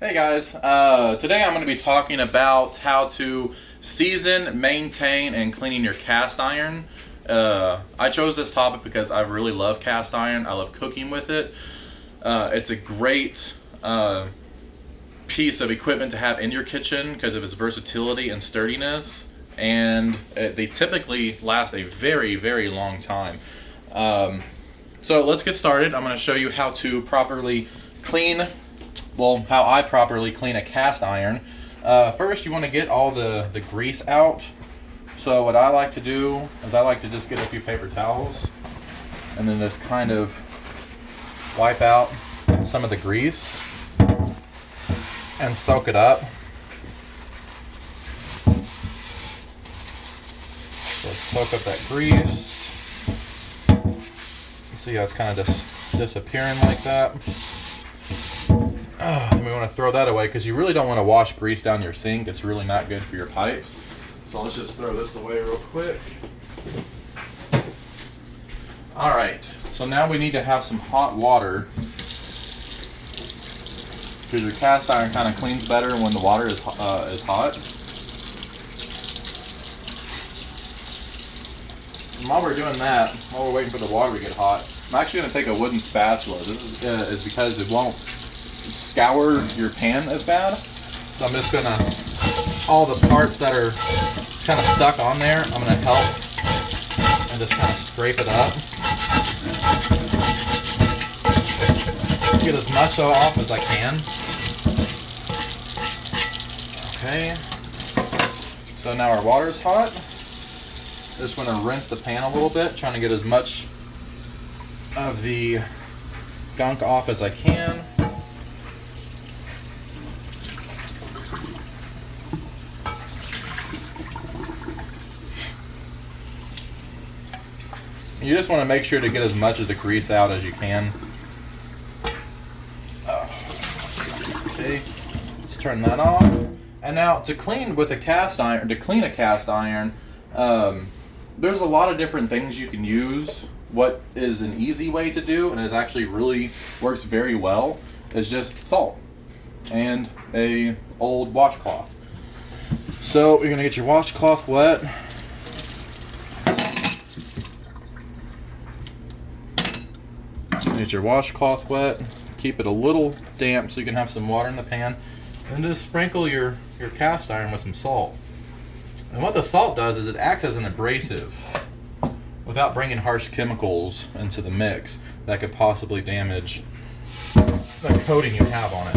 Hey guys, today I'm going to be talking about how to season, maintain, and cleaning your cast iron. I chose this topic because I really love cast iron. I love cooking with it. It's a great piece of equipment to have in your kitchen because of its versatility and sturdiness, and they typically last a very, very long time. So let's get started. I'm going to show you how to properly clean, how I properly clean a cast iron. First, you want to get all the grease out. So what I like to do is I like to just get a few paper towels and then just kind of wipe out some of the grease and soak it up. So soak up that grease. You see how it's kind of just disappearing like that. And we want to throw that away because you really don't want to wash grease down your sink. It's really not good for your pipes. So let's just throw this away real quick. Alright, so now we need to have some hot water, because your cast iron kind of cleans better when the water is hot. And while we're doing that, while we're waiting for the water to get hot, I'm actually going to take a wooden spatula. This is because it won't scour your pan as bad. So I'm just going to, all the parts that are kind of stuck on there, I'm going to help and just kind of scrape it up. Get as much off as I can. Okay. So now our water's hot. Just want to rinse the pan a little bit, trying to get as much of the gunk off as I can. You just want to make sure to get as much of the grease out as you can. Okay, let's turn that off. And now to clean with a cast iron, there's a lot of different things you can use. What is an easy way to do, and it actually really works very well, is just salt and a old washcloth. So you're gonna get your washcloth wet. Get your washcloth wet, keep it a little damp so you can have some water in the pan, and just sprinkle your cast iron with some salt. And what the salt does is it acts as an abrasive without bringing harsh chemicals into the mix that could possibly damage the coating you have on it.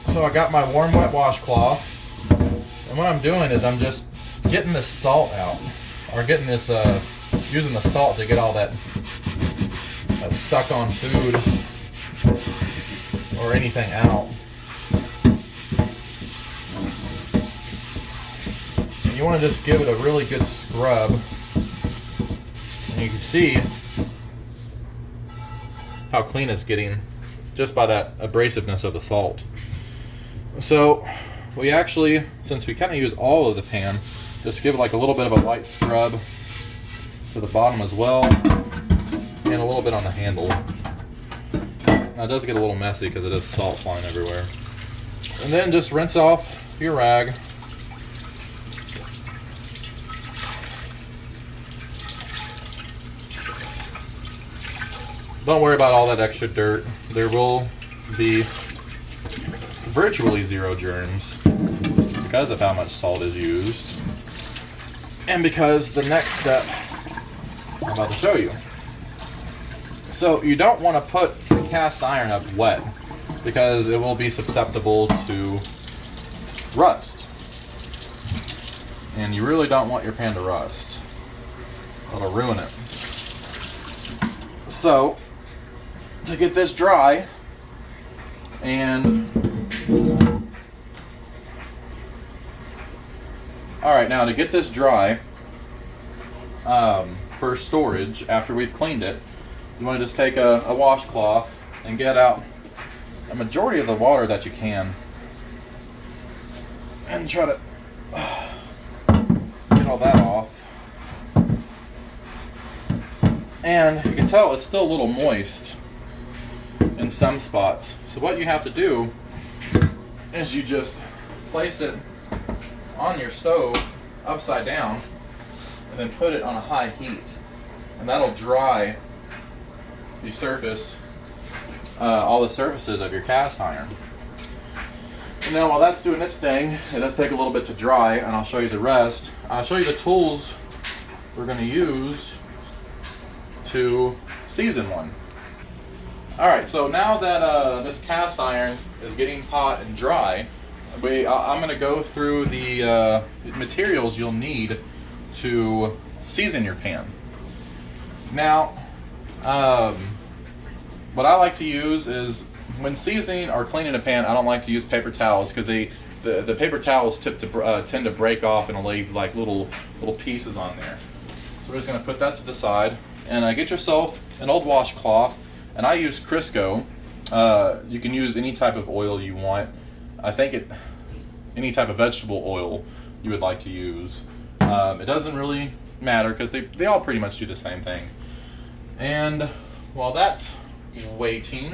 So I got my warm wet washcloth, and what I'm doing is I'm just getting this salt out, or getting this, using the salt to get all that stuck on food or anything out. And you want to just give it a really good scrub, and you can see how clean it's getting just by that abrasiveness of the salt. So we actually, since we kind of use all of the pan, just give it like a little bit of a light scrub to the bottom as well, and a little bit on the handle. Now it does get a little messy because it is salt flying everywhere. And then just rinse off your rag. Don't worry about all that extra dirt. There will be virtually zero germs because of how much salt is used, and because the next step I'm about to show you. So you don't want to put the cast iron up wet because it will be susceptible to rust. And you really don't want your pan to rust. It'll ruin it. So to get this dry, and alright, now to get this dry for storage after we've cleaned it, you want to just take a washcloth and get out a majority of the water that you can, and try to get all that off. And you can tell it's still a little moist in some spots. So what you have to do is you just place it on your stove upside down and then put it on a high heat, and that'll dry the surface, all the surfaces of your cast iron. And now while that's doing its thing, it does take a little bit to dry, and I'll show you the rest. I'll show you the tools we're going to use to season one. Alright, so now that this cast iron is getting hot and dry, I'm going to go through the materials you'll need to season your pan. Now, what I like to use is, when seasoning or cleaning a pan, I don't like to use paper towels because the paper towels tend to break off and leave like little pieces on there. So we're just going to put that to the side, and get yourself an old washcloth, and I use Crisco. You can use any type of oil you want. I think any type of vegetable oil you would like to use. It doesn't really matter because they all pretty much do the same thing. And while that's waiting,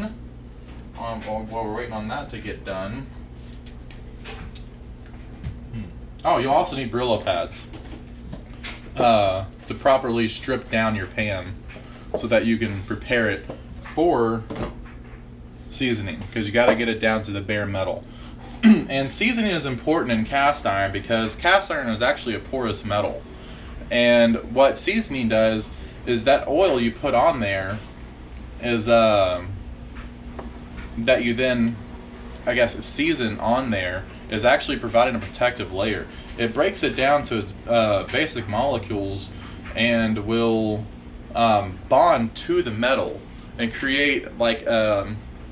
while we're waiting on that to get done, oh, you'll also need Brillo pads to properly strip down your pan so that you can prepare it for seasoning, because you got to get it down to the bare metal. And seasoning is important in cast iron because cast iron is actually a porous metal, and what seasoning does is that oil you put on there is that you then, I guess, season on there is actually providing a protective layer. It breaks it down to its basic molecules and will bond to the metal and create like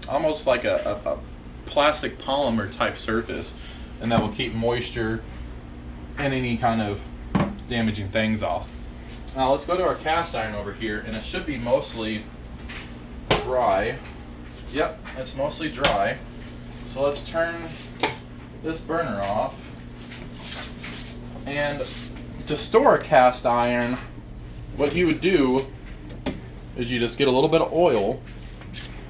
almost like a plastic polymer type surface, and that will keep moisture and any kind of damaging things off. Now let's go to our cast iron over here, and it should be mostly dry. Yep, it's mostly dry. So let's turn this burner off. And to store a cast iron, what you would do is you just get a little bit of oil.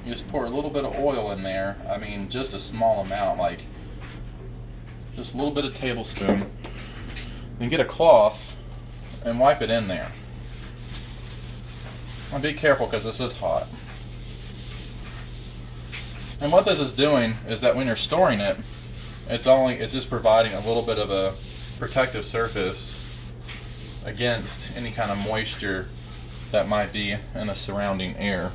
You just pour a little bit of oil in there. I mean, just a small amount, like just a little bit of tablespoon. Then get a cloth and wipe it in there. And be careful because this is hot. And what this is doing is that when you're storing it, it's just providing a little bit of a protective surface against any kind of moisture that might be in the surrounding air.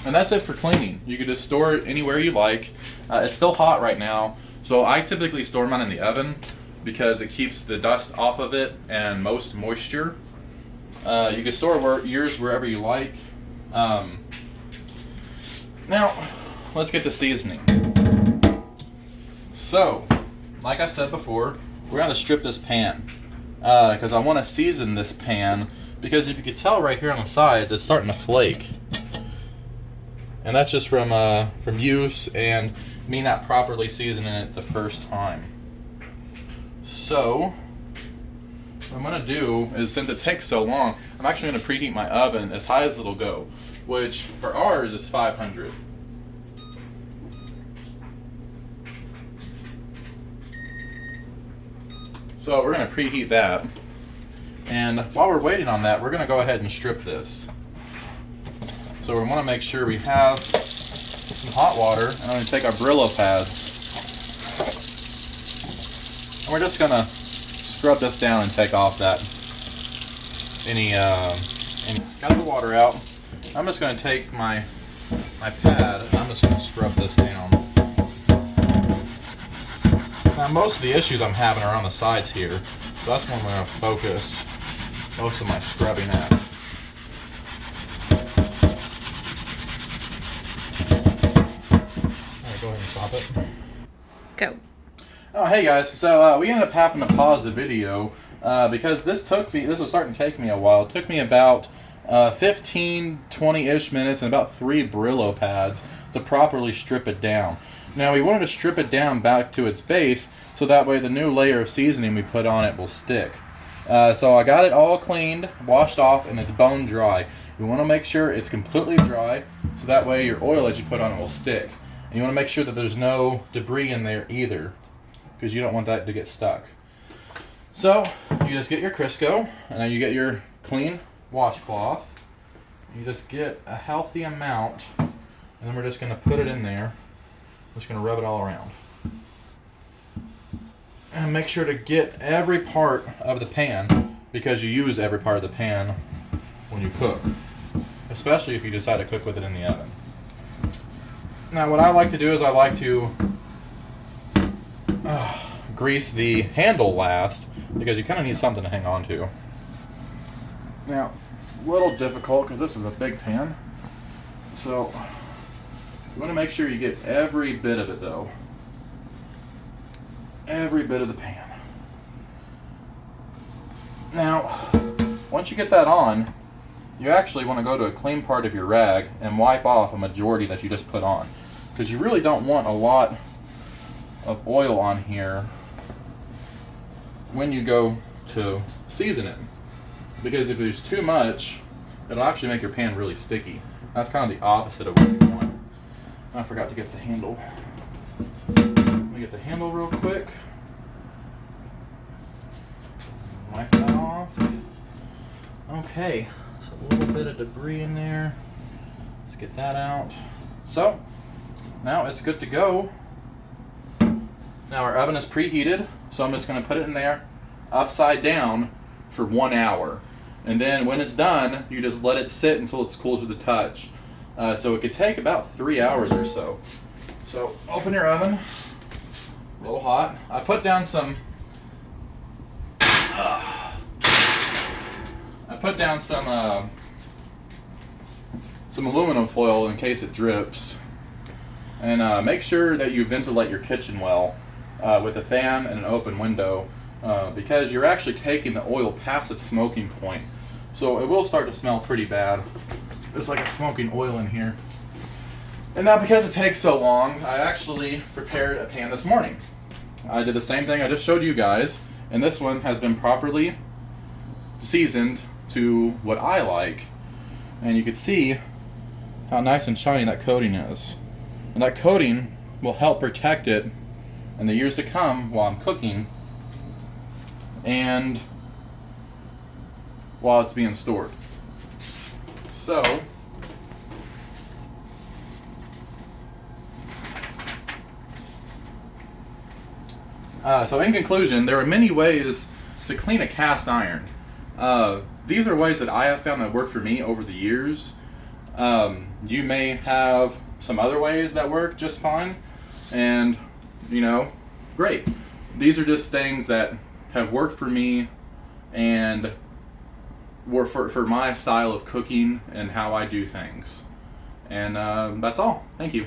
And that's it for cleaning. You can just store it anywhere you like. It's still hot right now, so I typically store mine in the oven because it keeps the dust off of it and most moisture. You can store yours wherever you like. Now, let's get to seasoning. So, like I said before, we're going to strip this pan because I want to season this pan, because if you could tell right here on the sides, it's starting to flake. And that's just from use and me not properly seasoning it the first time. So what I'm going to do is, since it takes so long, I'm actually going to preheat my oven as high as it'll go, which for ours is 500. So we're going to preheat that. And while we're waiting on that, we're going to go ahead and strip this. So we want to make sure we have some hot water, and I'm going to take our Brillo pads. And we're just going to scrub this down and take off that got the water out. I'm just going to take my pad and I'm just going to scrub this down. Now most of the issues I'm having are on the sides here, so that's where I'm going to focus most of my scrubbing at. Alright, go ahead and stop it. Go. Oh, hey guys, so we ended up having to pause the video because this was starting to take me a while. It took me about 15, 20-ish minutes and about 3 Brillo pads to properly strip it down. Now we wanted to strip it down back to its base so that way the new layer of seasoning we put on it will stick. So I got it all cleaned, washed off, and it's bone dry. We want to make sure it's completely dry so that way your oil that you put on it will stick. And you want to make sure that there's no debris in there either, because you don't want that to get stuck. So you just get your Crisco, and then you get your clean washcloth. You just get a healthy amount, and then we're just going to put it in there. I'm just going to rub it all around. And make sure to get every part of the pan, because you use every part of the pan when you cook, especially if you decide to cook with it in the oven. Now what I like to do is I like to grease the handle last, because you kind of need something to hang on to. Now, it's a little difficult because this is a big pan, so you want to make sure you get every bit of it though. Every bit of the pan. Now, once you get that on, you actually want to go to a clean part of your rag and wipe off a majority that you just put on, because you really don't want a lot of oil on here when you go to season it, because if there's too much, it'll actually make your pan really sticky. That's kind of the opposite of what you want. I forgot to get the handle. Let me get the handle real quick. Wipe that off. Okay, so a little bit of debris in there. Let's get that out. So now it's good to go. Now our oven is preheated, so I'm just going to put it in there upside down for 1 hour. And then when it's done, you just let it sit until it's cool to the touch. So it could take about 3 hours or so. So open your oven, a little hot. I put down some some aluminum foil in case it drips. And make sure that you ventilate your kitchen well with a fan and an open window, because you're actually taking the oil past its smoking point. So it will start to smell pretty bad. There's like a smoking oil in here. And now because it takes so long, I actually prepared a pan this morning. I did the same thing I just showed you guys, and this one has been properly seasoned to what I like. And you can see how nice and shiny that coating is. And that coating will help protect it in the years to come while I'm cooking and while it's being stored. So in conclusion, there are many ways to clean a cast iron. These are ways that I have found that work for me over the years. You may have some other ways that work just fine, and great. These are just things that have worked for me and were for my style of cooking and how I do things. And that's all. Thank you.